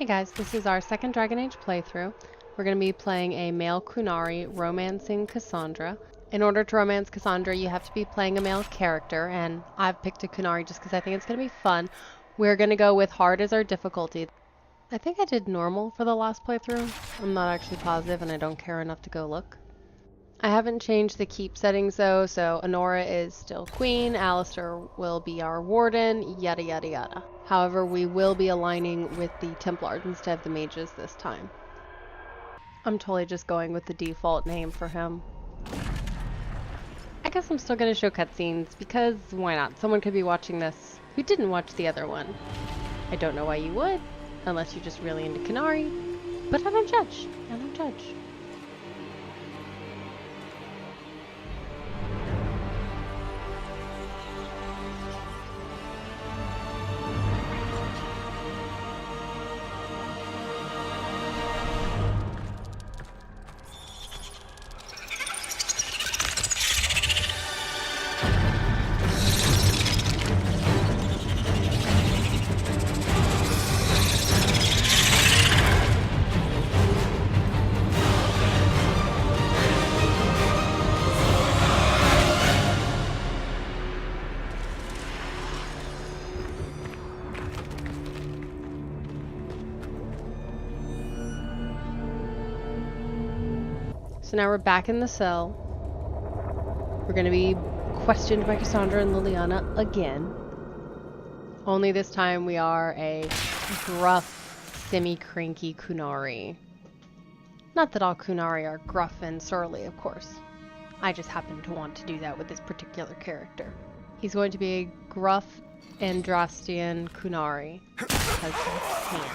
Hey guys, this is our second Dragon Age playthrough. We're going to be playing a male Qunari romancing Cassandra. In order to romance Cassandra, you have to be playing a male character, and I've picked a Qunari just because I think it's going to be fun. We're going to go with hard as our difficulty. I think I did normal for the last playthrough. I'm not actually positive, and I don't care enough to go look. I haven't changed the keep settings though, so Honora is still queen, Alistair will be our warden, yada yada yada. However, we will be aligning with the Templars instead of the mages this time. I'm totally just going with the default name for him. I guess I'm still going to show cutscenes because why not? Someone could be watching this who didn't watch the other one. I don't know why you would, unless you're just really into Qunari, but I don't judge. I don't judge. So now we're back in the cell. We're going to be questioned by Cassandra and Liliana again. Only this time we are a gruff, semi-cranky Qunari. Not that all Qunari are gruff and surly, of course. I just happen to want to do that with this particular character. He's going to be a gruff Andrastian Qunari. Because he can.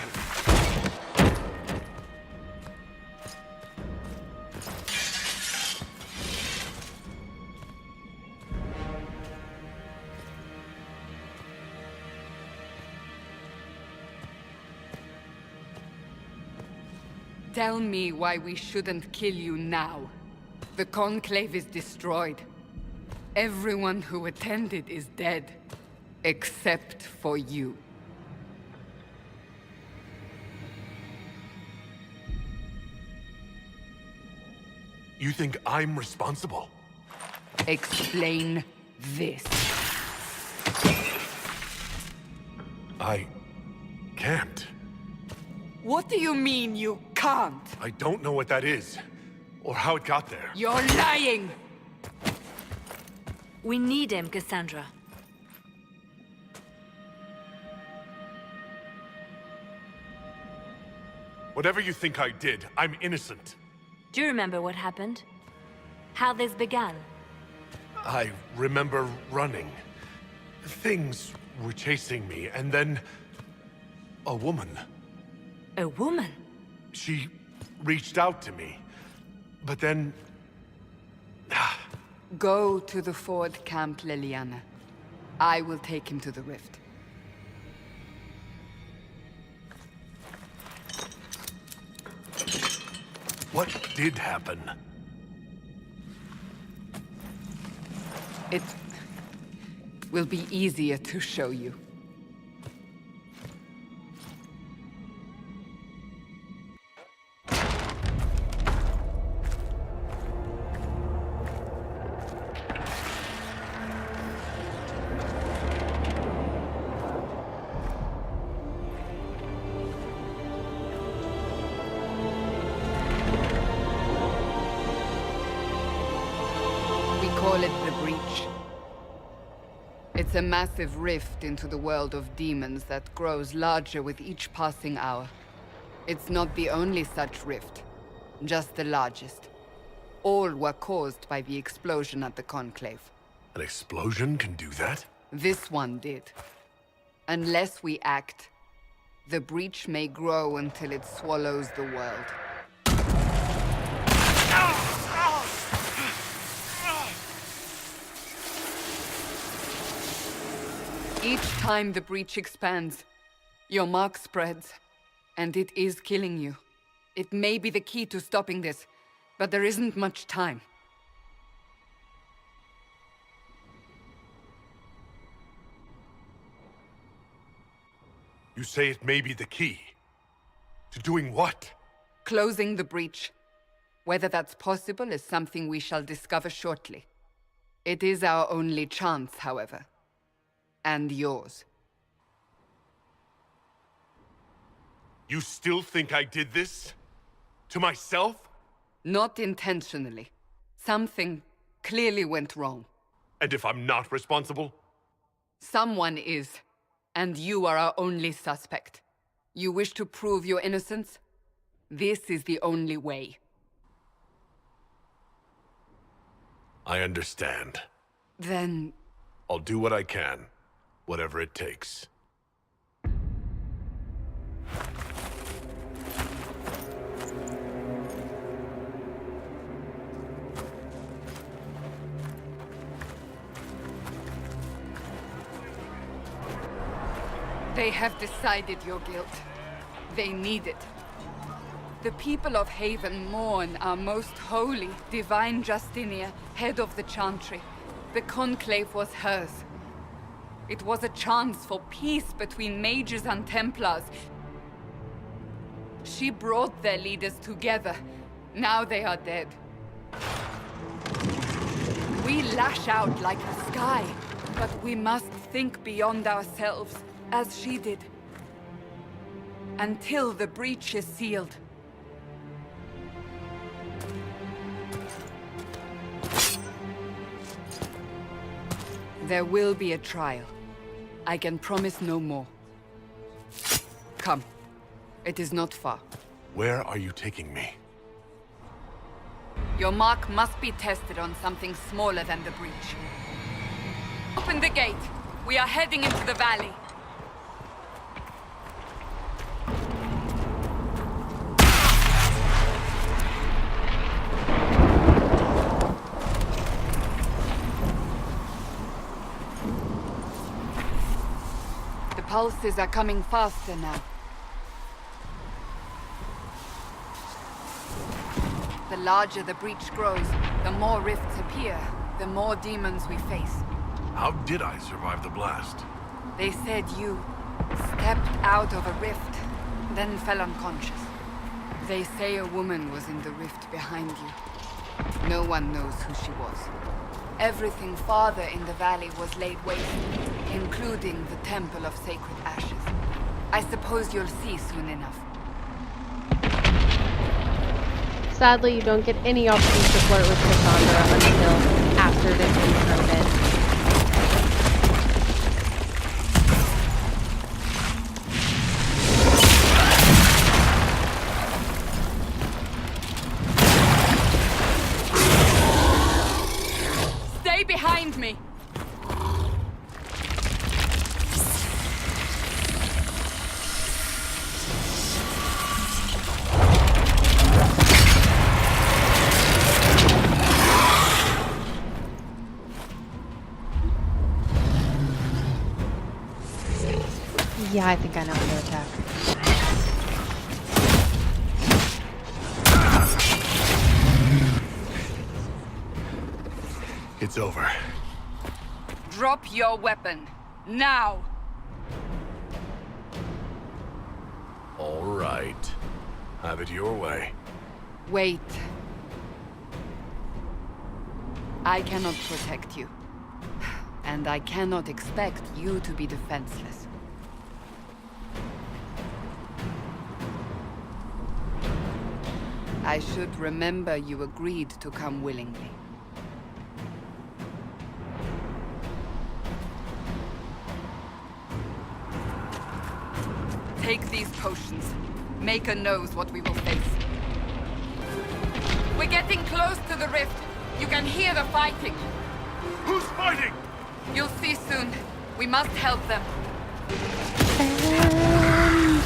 Tell me why we shouldn't kill you now. The Conclave is destroyed. Everyone who attended is dead. Except for you. You think I'm responsible? Explain this. I can't. What do you mean you can't? I don't know what that is, or how it got there. You're lying! We need him, Cassandra. Whatever you think I did, I'm innocent. Do you remember what happened? How this began? I remember running. Things were chasing me, and then a woman. A woman? She reached out to me, but then... Go to the Ford camp, Liliana. I will take him to the rift. What did happen? It will be easier to show you. Call it the Breach. It's a massive rift into the world of demons that grows larger with each passing hour. It's not the only such rift, just the largest. All were caused by the explosion at the Conclave. An explosion can do that? This one did. Unless we act, the Breach may grow until it swallows the world. Each time the Breach expands, your mark spreads, and it is killing you. It may be the key to stopping this, but there isn't much time. You say it may be the key. To doing what? Closing the breach. Whether that's possible is something we shall discover shortly. It is our only chance, however. And yours. You still think I did this? To myself? Not intentionally. Something clearly went wrong. And if I'm not responsible? Someone is. And you are our only suspect. You wish to prove your innocence? This is the only way. I understand. Then... I'll do what I can. Whatever it takes. They have decided your guilt. They need it. The people of Haven mourn our most holy, divine Justinia, head of the Chantry. The Conclave was hers. It was a chance for peace between mages and Templars. She brought their leaders together. Now they are dead. We lash out like the sky, but we must think beyond ourselves, as she did. Until the breach is sealed. There will be a trial. I can promise no more. Come. It is not far. Where are you taking me? Your mark must be tested on something smaller than the breach. Open the gate. We are heading into the valley. The pulses are coming faster now. The larger the breach grows, the more rifts appear, the more demons we face. How did I survive the blast? They said you stepped out of a rift, then fell unconscious. They say a woman was in the rift behind you. No one knows who she was. Everything farther in the valley was laid waste, including the Temple of Sacred Ashes. I suppose you'll see soon enough. Sadly, you don't get any opportunity to flirt with Cassandra until after this intro. Stay behind me! Yeah, I think I know how to attack. It's over. Drop your weapon. Now! All right. Have it your way. Wait. I cannot protect you. And I cannot expect you to be defenseless. I should remember you agreed to come willingly. Take these potions. Maker knows what we will face. We're getting close to the rift. You can hear the fighting. Who's fighting? You'll see soon. We must help them. And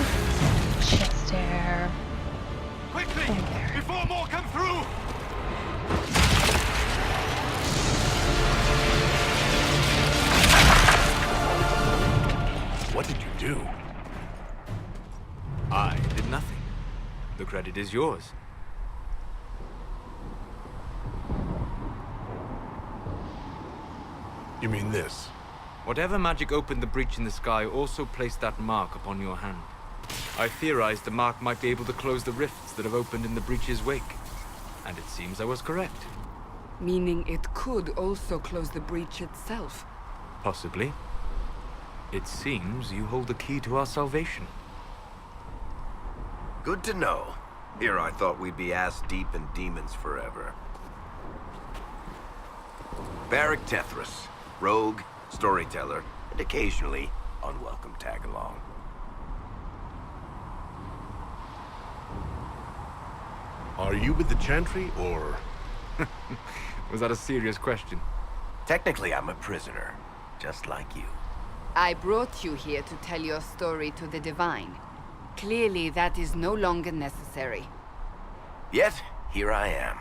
chest hair. Quickly! Before more come through! What did you do? I did nothing. The credit is yours. You mean this? Whatever magic opened the breach in the sky also placed that mark upon your hand. I theorized the mark might be able to close the rifts that have opened in the breach's wake. And it seems I was correct. Meaning it could also close the breach itself. Possibly. It seems you hold the key to our salvation. Good to know. Here I thought we'd be ass-deep in demons forever. Barrack Tethras, rogue, storyteller, and occasionally unwelcome tag-along. Are you with the Chantry, or...? Was that a serious question? Technically, I'm a prisoner, just like you. I brought you here to tell your story to the Divine. Clearly, that is no longer necessary. Yet, here I am.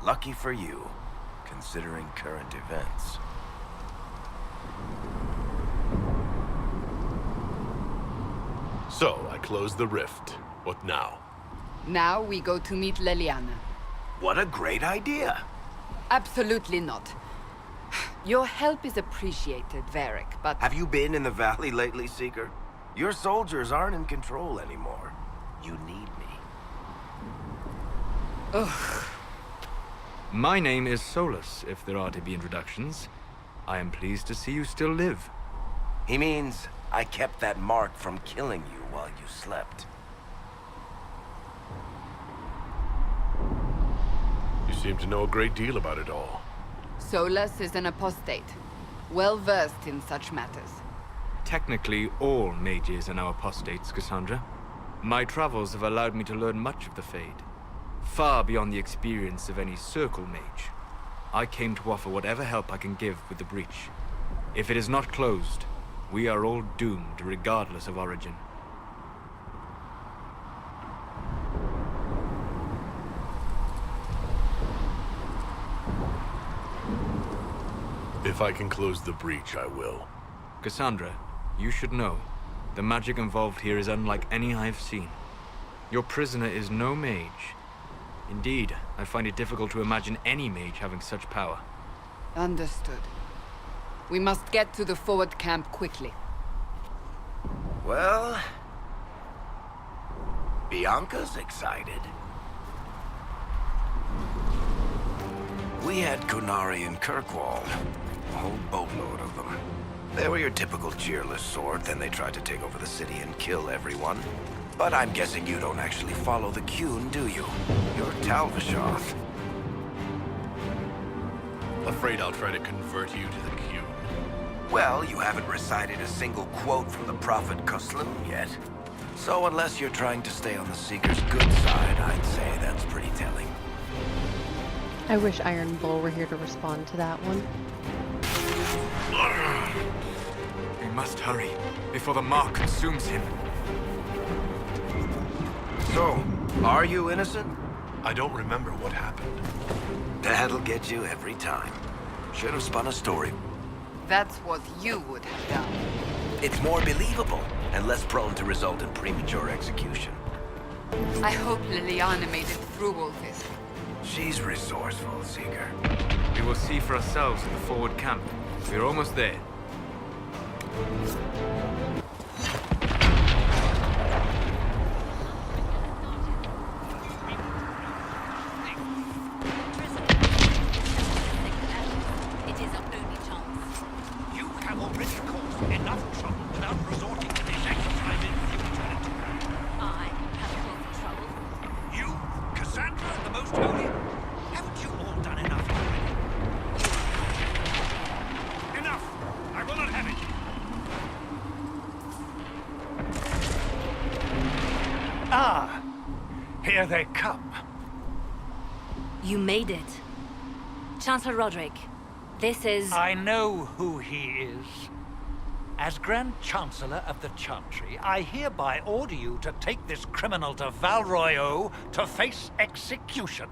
Lucky for you, considering current events. So, I closed the rift. What now? Now we go to meet Leliana. What a great idea! Absolutely not. Your help is appreciated, Varric, but... Have you been in the valley lately, Seeker? Your soldiers aren't in control anymore. You need me. Ugh. My name is Solus, if there are to be introductions. I am pleased to see you still live. He means I kept that mark from killing you while you slept. You seem to know a great deal about it all. Solus is an apostate, well-versed in such matters. Technically, all mages are now apostates, Cassandra. My travels have allowed me to learn much of the Fade, far beyond the experience of any Circle mage. I came to offer whatever help I can give with the breach. If it is not closed, we are all doomed regardless of origin. If I can close the breach, I will. Cassandra, you should know, the magic involved here is unlike any I have seen. Your prisoner is no mage. Indeed, I find it difficult to imagine any mage having such power. Understood. We must get to the forward camp quickly. Well... Bianca's excited. We had Qunari in Kirkwall. A whole boatload of them. They were your typical cheerless sort, then they tried to take over the city and kill everyone. But I'm guessing you don't actually follow the Qun, do you? You're Tal Vassoth. Afraid I'll try to convert you to the Q. Well, you haven't recited a single quote from the Prophet Kuslan yet. So unless you're trying to stay on the Seeker's good side, I'd say that's pretty telling. I wish Iron Bull were here to respond to that one. We must hurry, before the mark consumes him. So, are you innocent? I don't remember what happened. That'll get you every time. Should have spun a story. That's what you would have done. It's more believable, and less prone to result in premature execution. I hope Liliana made it through all this. She's resourceful, Seeker. We will see for ourselves in the forward camp. We're almost there. It is our only chance. You have already caused enough trouble without resorting to this exercise in futility. I have caused trouble. You, Cassandra, the Most Holy, haven't you all done enough already? Enough! I will not have it! Ah! Here they come. You made it. Chancellor Roderick, this is... I know who he is. As Grand Chancellor of the Chantry, I hereby order you to take this criminal to Val Royeaux to face execution.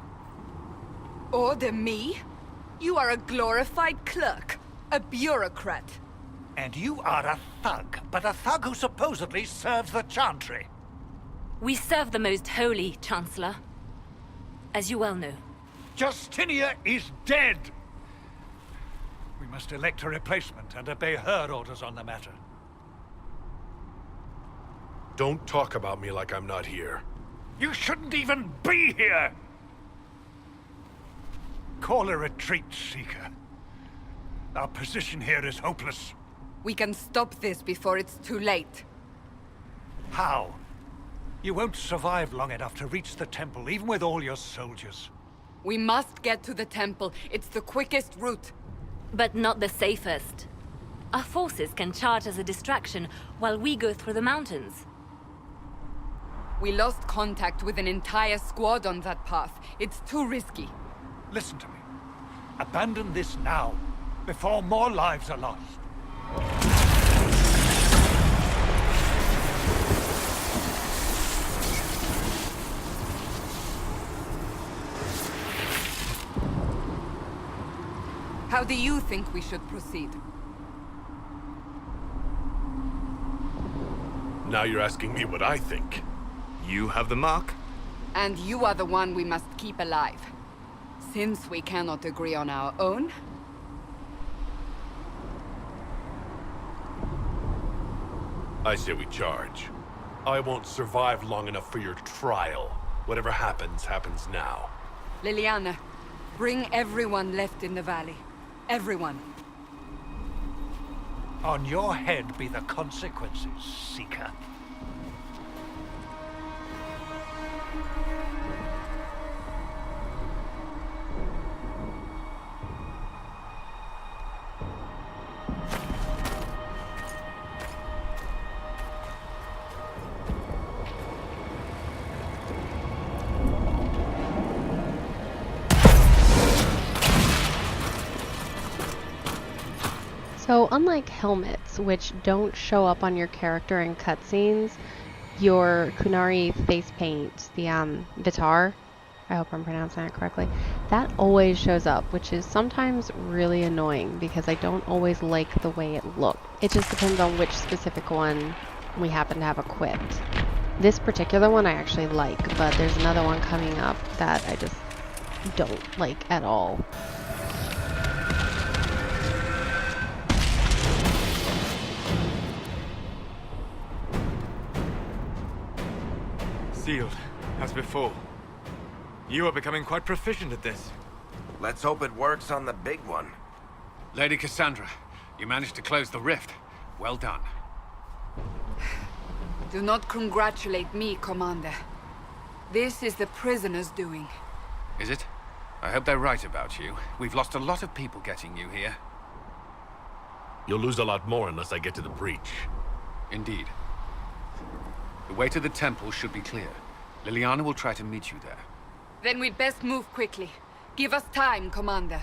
Order me? You are a glorified clerk, a bureaucrat. And you are a thug, but a thug who supposedly serves the Chantry. We serve the Most Holy, Chancellor. As you well know. Justinia is dead! We must elect a replacement and obey her orders on the matter. Don't talk about me like I'm not here. You shouldn't even be here! Call a retreat, Seeker. Our position here is hopeless. We can stop this before it's too late. How? You won't survive long enough to reach the temple, even with all your soldiers. We must get to the temple. It's the quickest route. But not the safest. Our forces can charge as a distraction while we go through the mountains. We lost contact with an entire squad on that path. It's too risky. Listen to me. Abandon this now, before more lives are lost. How do you think we should proceed? Now you're asking me what I think. You have the mark? And you are the one we must keep alive. Since we cannot agree on our own... I say we charge. I won't survive long enough for your trial. Whatever happens, happens now. Liliana, bring everyone left in the valley. Everyone. On your head be the consequences, Seeker. So unlike helmets, which don't show up on your character in cutscenes, your Qunari face paint, the Vitar, I hope I'm pronouncing it correctly, that always shows up, which is sometimes really annoying because I don't always like the way it looks. It just depends on which specific one we happen to have equipped. This particular one I actually like, but there's another one coming up that I just don't like at all. Sealed, as before. You are becoming quite proficient at this. Let's hope it works on the big one. Lady Cassandra, you managed to close the rift. Well done. Do not congratulate me, Commander. This is the prisoners' doing. Is it? I hope they're right about you. We've lost a lot of people getting you here. You'll lose a lot more unless I get to the breach. Indeed. The way to the temple should be clear. Liliana will try to meet you there. Then we'd best move quickly. Give us time, Commander.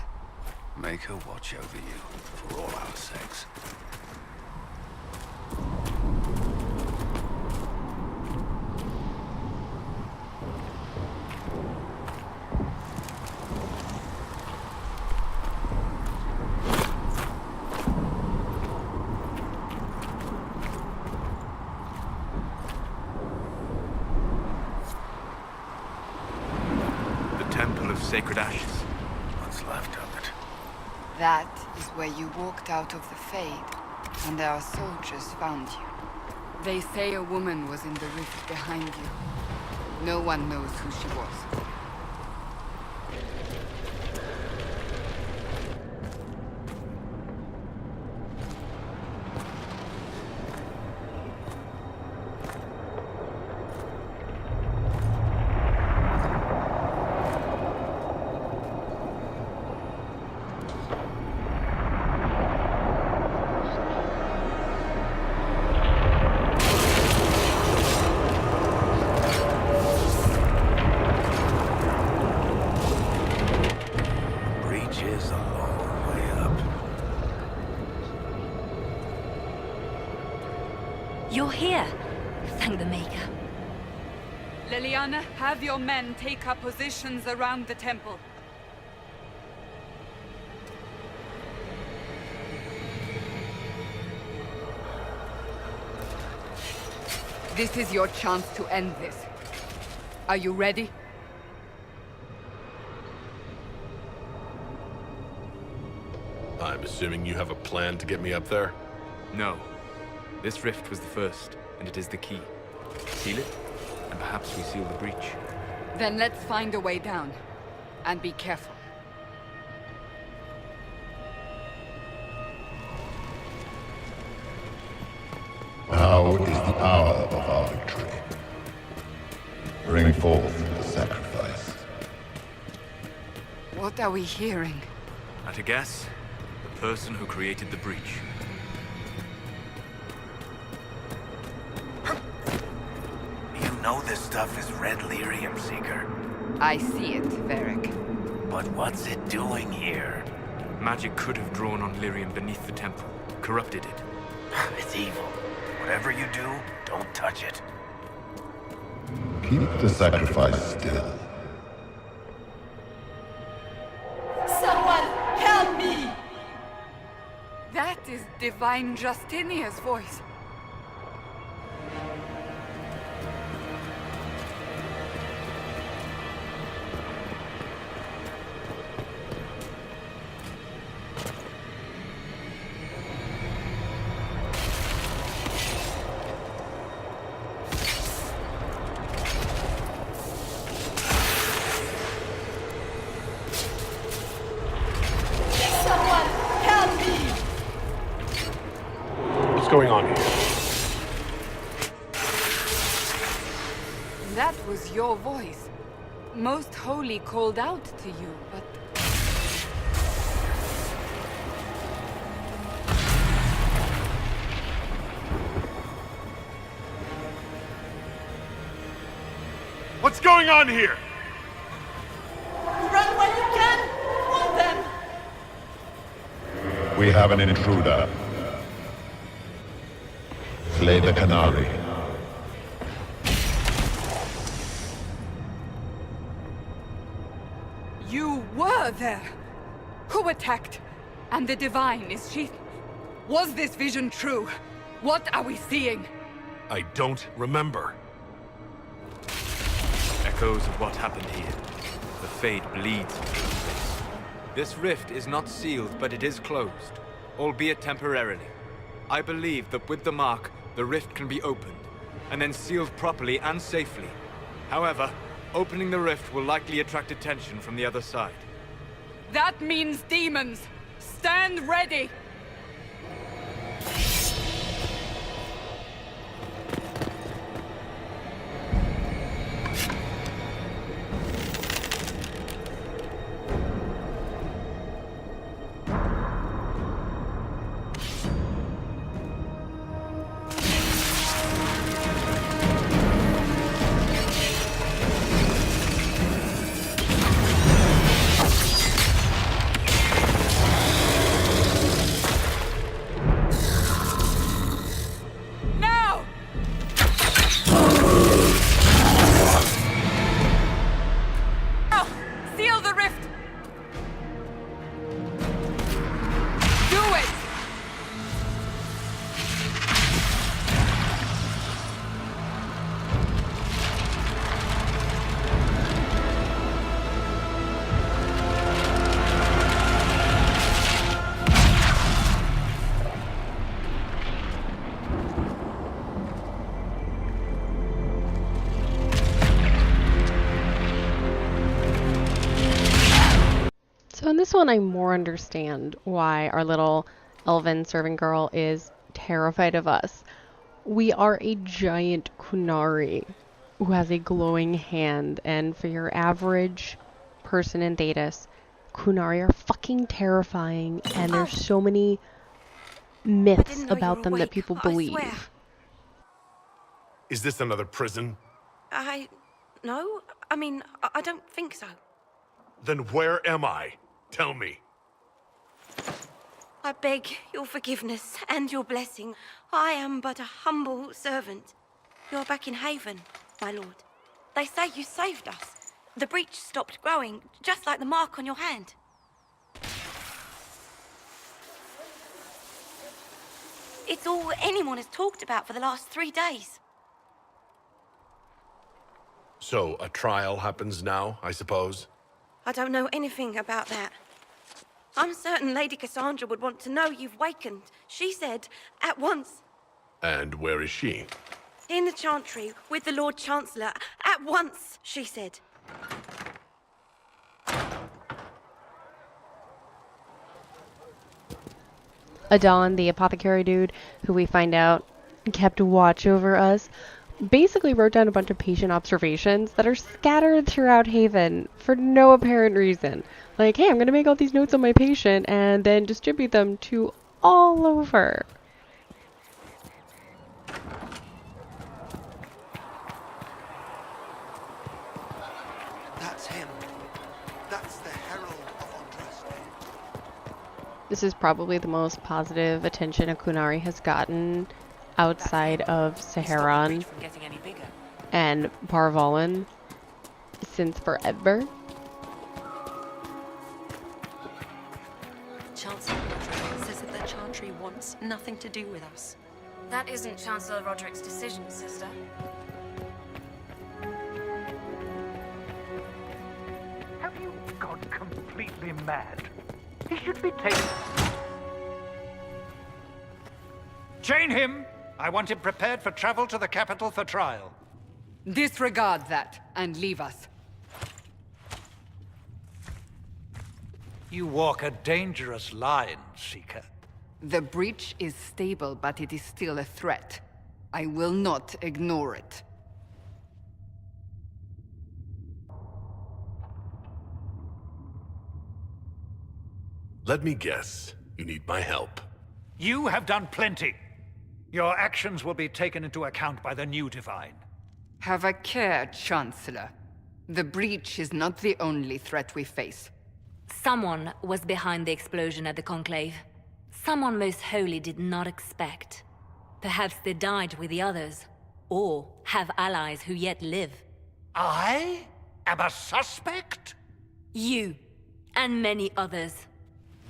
Make her watch over you, for all our sakes. Sacred ashes. What's left of it? That is where you walked out of the Fade, and our soldiers found you. They say a woman was in the rift behind you. No one knows who she was. You're here. Thank the Maker. Liliana, have your men take up positions around the temple. This is your chance to end this. Are you ready? I'm assuming you have a plan to get me up there? No. This rift was the first, and it is the key. Seal it, and perhaps we seal the breach. Then let's find a way down. And be careful. Now is the hour of our victory. Bring forth the sacrifice. What are we hearing? At a guess, the person who created the breach. You know this stuff is red lyrium, Seeker. I see it, Varric. But what's it doing here? Magic could have drawn on lyrium beneath the temple, corrupted it. It's evil. Whatever you do, don't touch it. Keep the sacrifice still. Someone help me! That is Divine Justinia's voice. What's going on here? That was your voice. Most Holy called out to you, but... What's going on here? Run when you can! Want them! We have an intruder. Slay the Qunari. You were there! Who attacked? And the Divine, is she... Was this vision true? What are we seeing? I don't remember. Echoes of what happened here. The Fade bleeds into this place. This rift is not sealed, but it is closed, albeit temporarily. I believe that with the mark, the rift can be opened, and then sealed properly and safely. However, opening the rift will likely attract attention from the other side. That means demons! Stand ready! So in this one, I more understand why our little elven servant girl is terrified of us. We are a giant Qunari who has a glowing hand, and for your average person in Thedas, Qunari are fucking terrifying, and there's so many myths about them that people believe. Is this another prison? No. I mean, I don't think so. Then where am I? Tell me. I beg your forgiveness and your blessing. I am but a humble servant. You're back in Haven, my lord. They say you saved us. The breach stopped growing, just like the mark on your hand. It's all anyone has talked about for the last 3 days. So, a trial happens now, I suppose? I don't know anything about that. I'm certain Lady Cassandra would want to know you've wakened. She said, at once. And where is she? In the Chantry, with the Lord Chancellor. At once, she said. Adon, the apothecary dude, who we find out kept watch over us, basically wrote down a bunch of patient observations that are scattered throughout Haven for no apparent reason. Like, hey, I'm going to make all these notes on my patient and then distribute them to all over. That's him. That's the Herald of Andrastian. This is probably the most positive attention a Qunari has gotten outside of Saharan and Parvalan since forever. Chancellor Roderick says that the Chantry wants nothing to do with us. That isn't Chancellor Roderick's decision, sister. Have you gone completely mad? He should be taken. Chain him! I want him prepared for travel to the capital for trial. Disregard that and leave us. You walk a dangerous line, Seeker. The breach is stable, but it is still a threat. I will not ignore it. Let me guess. You need my help. You have done plenty. Your actions will be taken into account by the new Divine. Have a care, Chancellor. The breach is not the only threat we face. Someone was behind the explosion at the Conclave. Someone Most Holy did not expect. Perhaps they died with the others, or have allies who yet live. I am a suspect? You, and many others.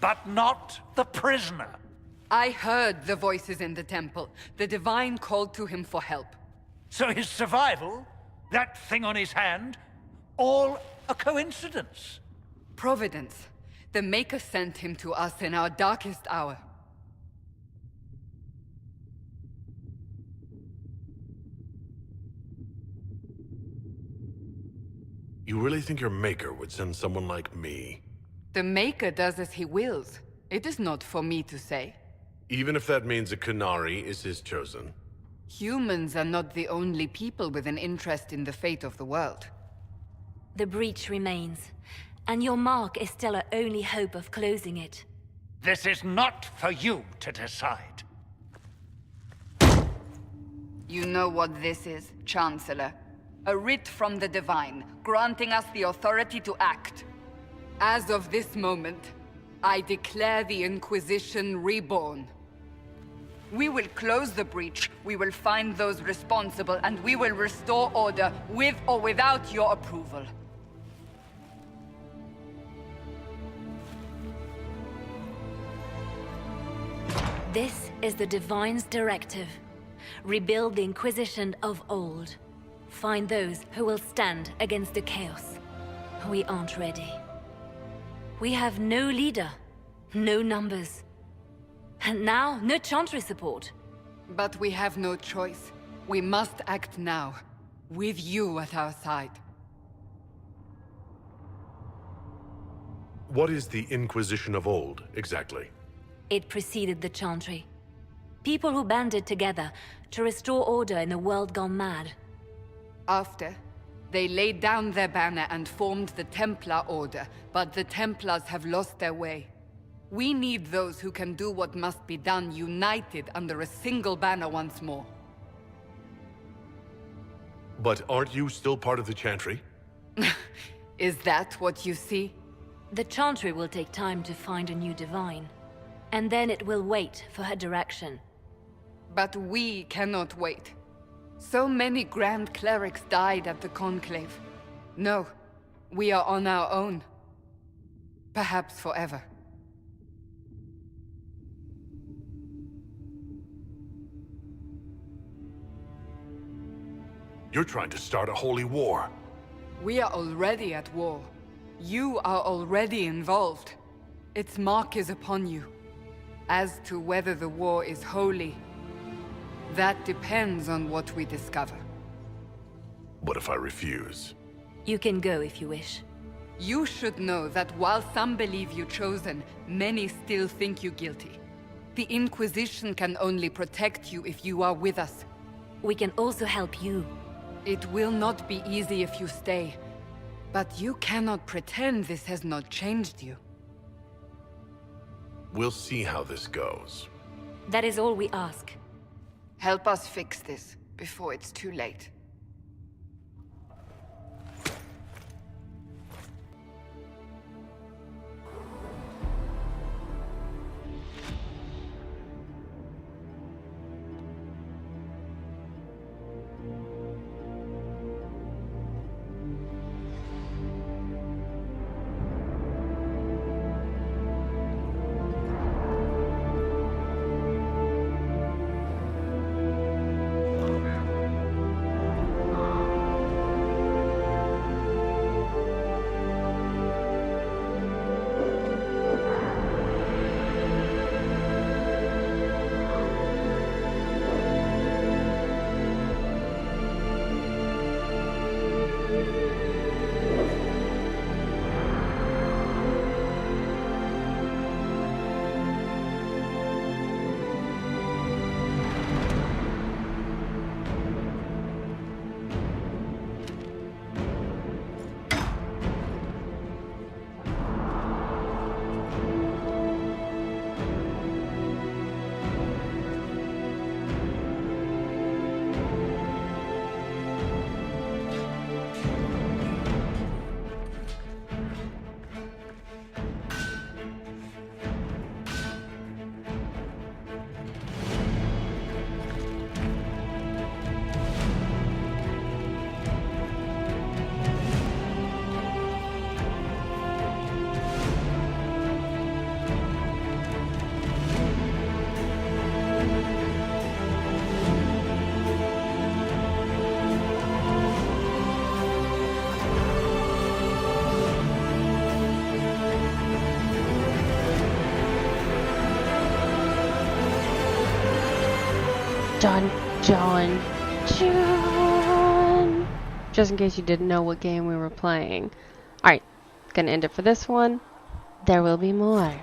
But not the prisoner. I heard the voices in the temple. The Divine called to him for help. So his survival, that thing on his hand, all a coincidence? Providence. The Maker sent him to us in our darkest hour. You really think your Maker would send someone like me? The Maker does as he wills. It is not for me to say. Even if that means a Qunari is his chosen. Humans are not the only people with an interest in the fate of the world. The breach remains, and your mark is still our only hope of closing it. This is not for you to decide. You know what this is, Chancellor. A writ from the Divine, granting us the authority to act. As of this moment, I declare the Inquisition reborn. We will close the breach, we will find those responsible, and we will restore order with or without your approval. This is the Divine's directive. Rebuild the Inquisition of old. Find those who will stand against the chaos. We aren't ready. We have no leader, no numbers. And now, no Chantry support. But we have no choice. We must act now, with you at our side. What is the Inquisition of old, exactly? It preceded the Chantry. People who banded together to restore order in a world gone mad. After, they laid down their banner and formed the Templar Order, but the Templars have lost their way. We need those who can do what must be done, united under a single banner once more. But aren't you still part of the Chantry? Is that what you see? The Chantry will take time to find a new Divine. And then it will wait for her direction. But we cannot wait. So many Grand Clerics died at the Conclave. No, we are on our own. Perhaps forever. You're trying to start a holy war. We are already at war. You are already involved. Its mark is upon you. As to whether the war is holy, That depends on what we discover. What if I refuse? You can go if you wish. You should know that while some believe you chosen, many still think you guilty. The Inquisition can only protect you if you are with us. We can also help you. It will not be easy if you stay. But you cannot pretend this has not changed you. We'll see how this goes. That is all we ask. Help us fix this before it's too late. John. Just in case you didn't know what game we were playing. Alright, gonna end it for this one. There will be more.